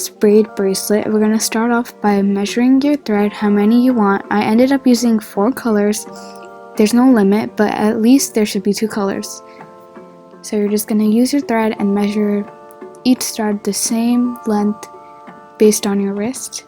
this braid bracelet, we're going to start off by measuring your thread, how many you want. I ended up using 4 colors. There's no limit, but at least there should be 2 colors. So you're just going to use your thread and measure each thread the same length based on your wrist.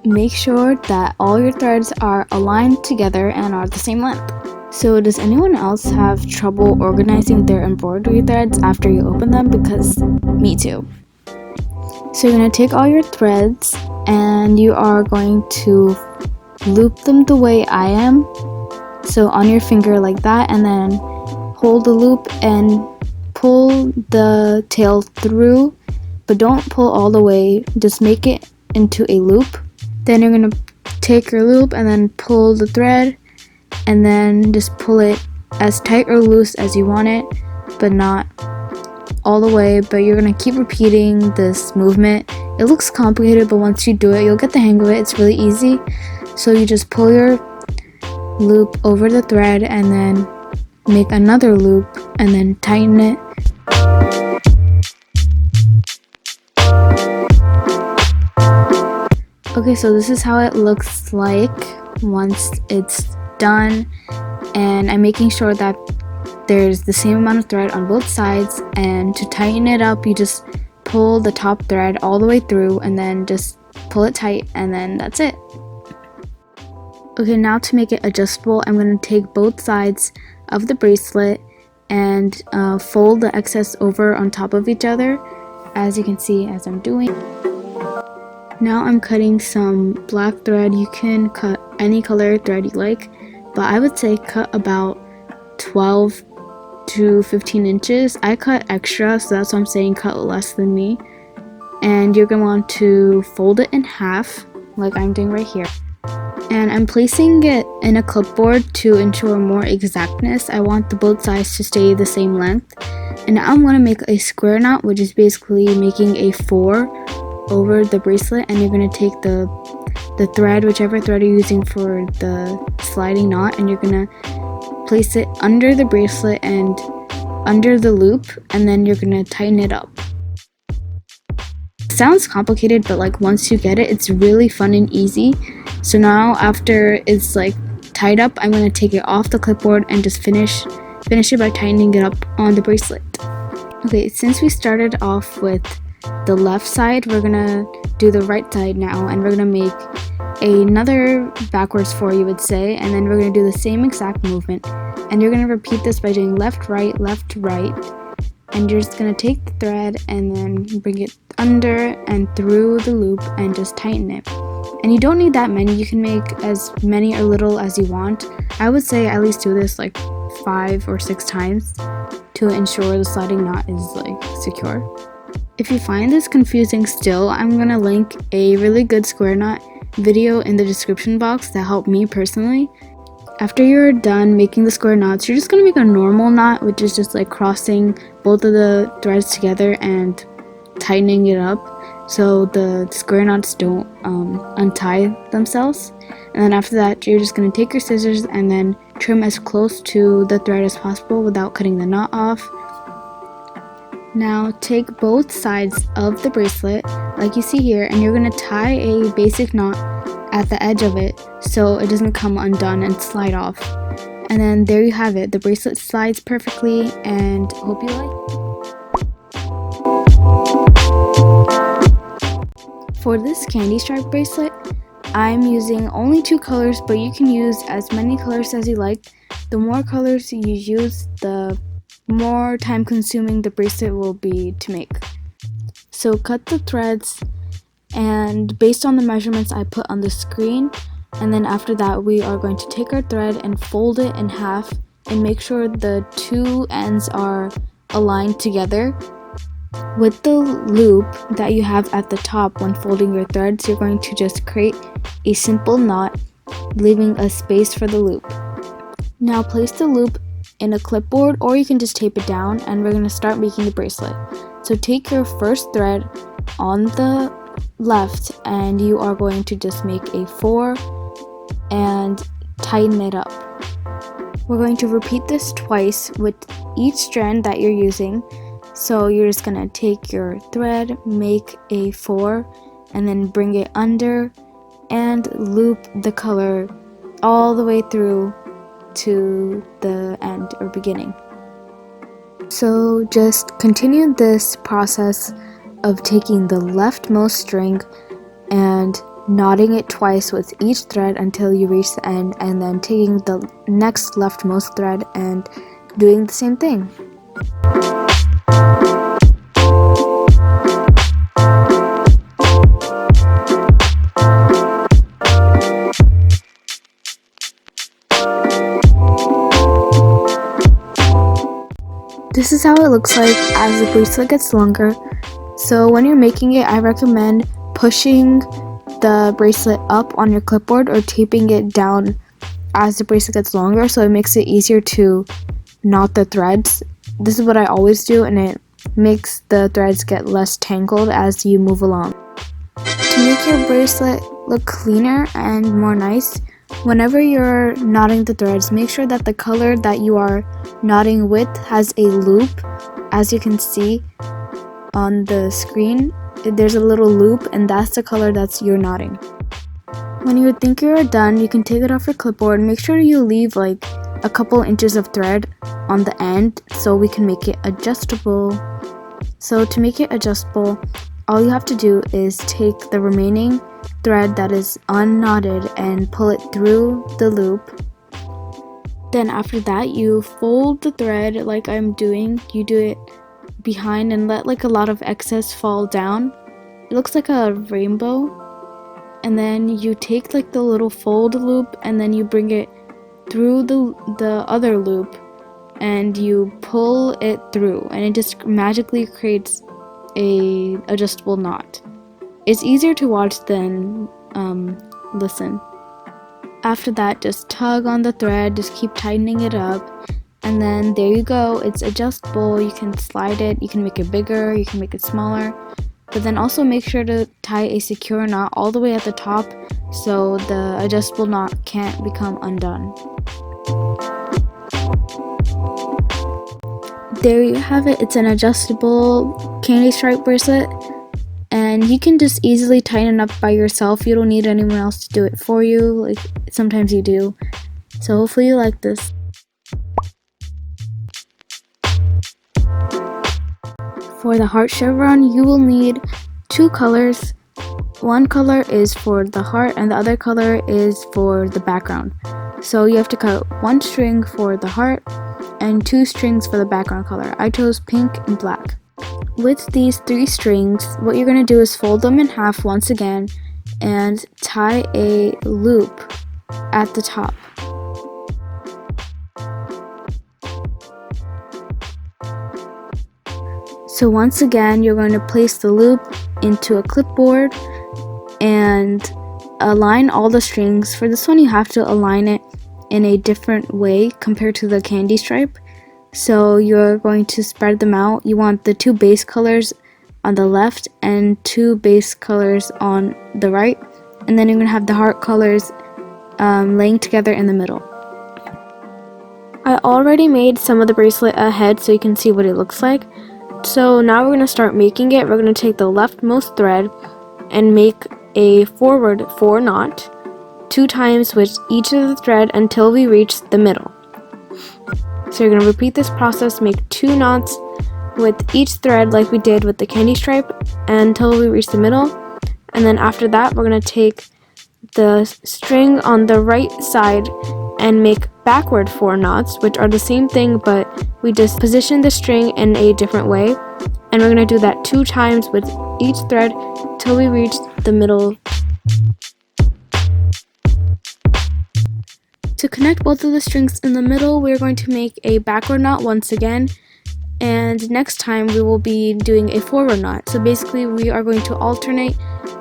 Make sure that all your threads are aligned together and are the same length. So does anyone else have trouble organizing their embroidery threads after you open them? Because me too. So you're going to take all your threads and you are going to loop them the way I am. So on your finger like that, and then hold the loop and pull the tail through, but don't pull all the way, just make it into a loop. Then you're going to take your loop and then pull the thread, and then just pull it as tight or loose as you want it, but not all the way. But you're going to keep repeating this movement. It looks complicated, but once you do it, you'll get the hang of it. It's really easy. So you just pull your loop over the thread and then make another loop and then tighten it. Okay, so this is how it looks like once it's done, and I'm making sure that there's the same amount of thread on both sides. And to tighten it up, you just pull the top thread all the way through and then just pull it tight, and then that's it. Okay, now to make it adjustable, I'm going to take both sides of the bracelet and fold the excess over on top of each other, as you can see as I'm doing. Now I'm cutting some black thread. You can cut any color thread you like, but I would say cut about 12 to 15 inches. I cut extra, so that's why I'm saying cut less than me. And you're going to want to fold it in half, like I'm doing right here. And I'm placing it in a clipboard to ensure more exactness. I want the both sides to stay the same length. And now I'm going to make a square knot, which is basically making a 4 over the bracelet. And you're going to take the thread, whichever thread you're using for the sliding knot, and you're going to place it under the bracelet and under the loop, and then you're going to tighten it up. It sounds complicated, but like once you get it, it's really fun and easy. So now after it's like tied up, I'm going to take it off the clipboard and just finish it by tightening it up on the bracelet. Okay, since we started off with the left side, we're going to do the right side now, and we're going to make another backwards 4, you would say, and then we're going to do the same exact movement. And you're going to repeat this by doing left, right, and you're just going to take the thread and then bring it under and through the loop and just tighten it. And you don't need that many. You can make as many or little as you want. I would say at least do this like 5 or 6 times to ensure the sliding knot is like secure. If you find this confusing still, I'm going to link a really good square knot video in the description box that helped me personally. After you're done making the square knots, you're just going to make a normal knot, which is just like crossing both of the threads together and tightening it up so the square knots don't untie themselves. And then after that, you're just going to take your scissors and then trim as close to the thread as possible without cutting the knot off. Now take both sides of the bracelet like you see here, and you're going to tie a basic knot at the edge of it so it doesn't come undone and slide off. And then there you have it. The bracelet slides perfectly, and hope you like. For this candy stripe bracelet, I'm using only 2 colors, but you can use as many colors as you like. The more colors you use, the more time consuming the bracelet will be to make. So cut the threads, and based on the measurements I put on the screen, and then after that we are going to take our thread and fold it in half and make sure the 2 ends are aligned together. With the loop that you have at the top when folding your threads, you're going to just create a simple knot, leaving a space for the loop. Now place the loop in a clipboard, or you can just tape it down, and we're going to start making the bracelet. So take your first thread on the left and you are going to just make a 4 and tighten it up. We're going to repeat this twice with each strand that you're using. So you're just gonna take your thread, make a 4, and then bring it under and loop the color all the way through to the end or beginning. So just continue this process of taking the leftmost string and knotting it twice with each thread until you reach the end, and then taking the next leftmost thread and doing the same thing. This is how it looks like as the bracelet gets longer. So when you're making it, I recommend pushing the bracelet up on your clipboard or taping it down as the bracelet gets longer, so it makes it easier to knot the threads. This is what I always do, and it makes the threads get less tangled as you move along. To make your bracelet look cleaner and more nice, whenever you're knotting the threads, make sure that the color that you are knotting with has a loop. As you can see on the screen, there's a little loop, and that's the color that's you're knotting. When you think you're done, you can take it off your clipboard. Make sure you leave like a couple inches of thread on the end so we can make it adjustable. So to make it adjustable, all you have to do is take the remaining thread that is unknotted and pull it through the loop. Then after that, you fold the thread like I'm doing. You do it behind and let like a lot of excess fall down. It looks like a rainbow. And then you take like the little fold loop and then you bring it through the other loop and you pull it through, and it just magically creates a adjustable knot. It's easier to watch than listen. After that, just tug on the thread, just keep tightening it up, and then there you go. It's adjustable. You can slide it, you can make it bigger, you can make it smaller, but then also make sure to tie a secure knot all the way at the top so the adjustable knot can't become undone. There you have it. It's an adjustable candy stripe bracelet, and you can just easily tighten it up by yourself. You don't need anyone else to do it for you, like sometimes you do. So hopefully you like this. For the heart chevron, you will need 2 colors. One color is for the heart and the other color is for the background. So you have to cut 1 string for the heart and 2 strings for the background color. I chose pink and black. With these 3 strings, what you're going to do is fold them in half once again and tie a loop at the top. So once again, you're going to place the loop into a clipboard and align all the strings. For this one, you have to align it in a different way compared to the candy stripe. So you're going to spread them out. You want the 2 base colors on the left and 2 base colors on the right, and then you're going to have the heart colors laying together in the middle. I already made some of the bracelet ahead so you can see what it looks like. So now we're going to start making it. We're going to take the leftmost thread and make a forward 4 knot 2 times with each of the thread until we reach the middle. So you're going to repeat this process, make 2 knots with each thread like we did with the candy stripe until we reach the middle. And then after that, we're going to take the string on the right side and make backward 4 knots, which are the same thing, but we just position the string in a different way. And we're going to do that 2 times with each thread till we reach the middle. To connect both of the strings in the middle, we're going to make a backward knot once again, and next time we will be doing a forward knot. So basically we are going to alternate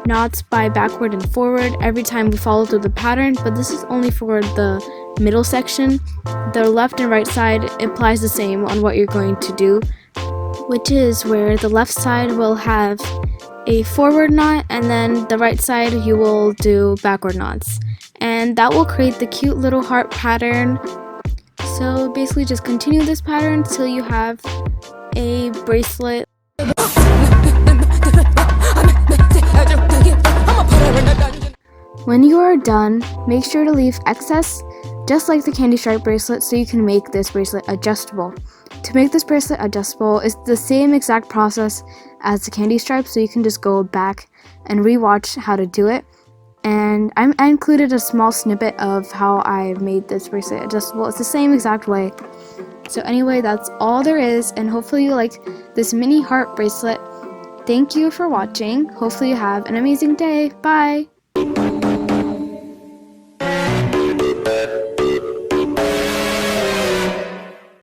knots by backward and forward every time we follow through the pattern, but this is only for the middle section. The left and right side applies the same on what you're going to do, which is where the left side will have a forward knot and then the right side you will do backward knots. And that will create the cute little heart pattern. So basically just continue this pattern till you have a bracelet. When you are done, make sure to leave excess, just like the candy stripe bracelet, so you can make this bracelet adjustable. To make this bracelet adjustable, it's the same exact process as the candy stripe, so you can just go back and rewatch how to do it. And I included a small snippet of how I made this bracelet adjustable. It's the same exact way. So anyway, that's all there is, and hopefully you like this mini heart bracelet. Thank you for watching. Hopefully you have an amazing day. Bye!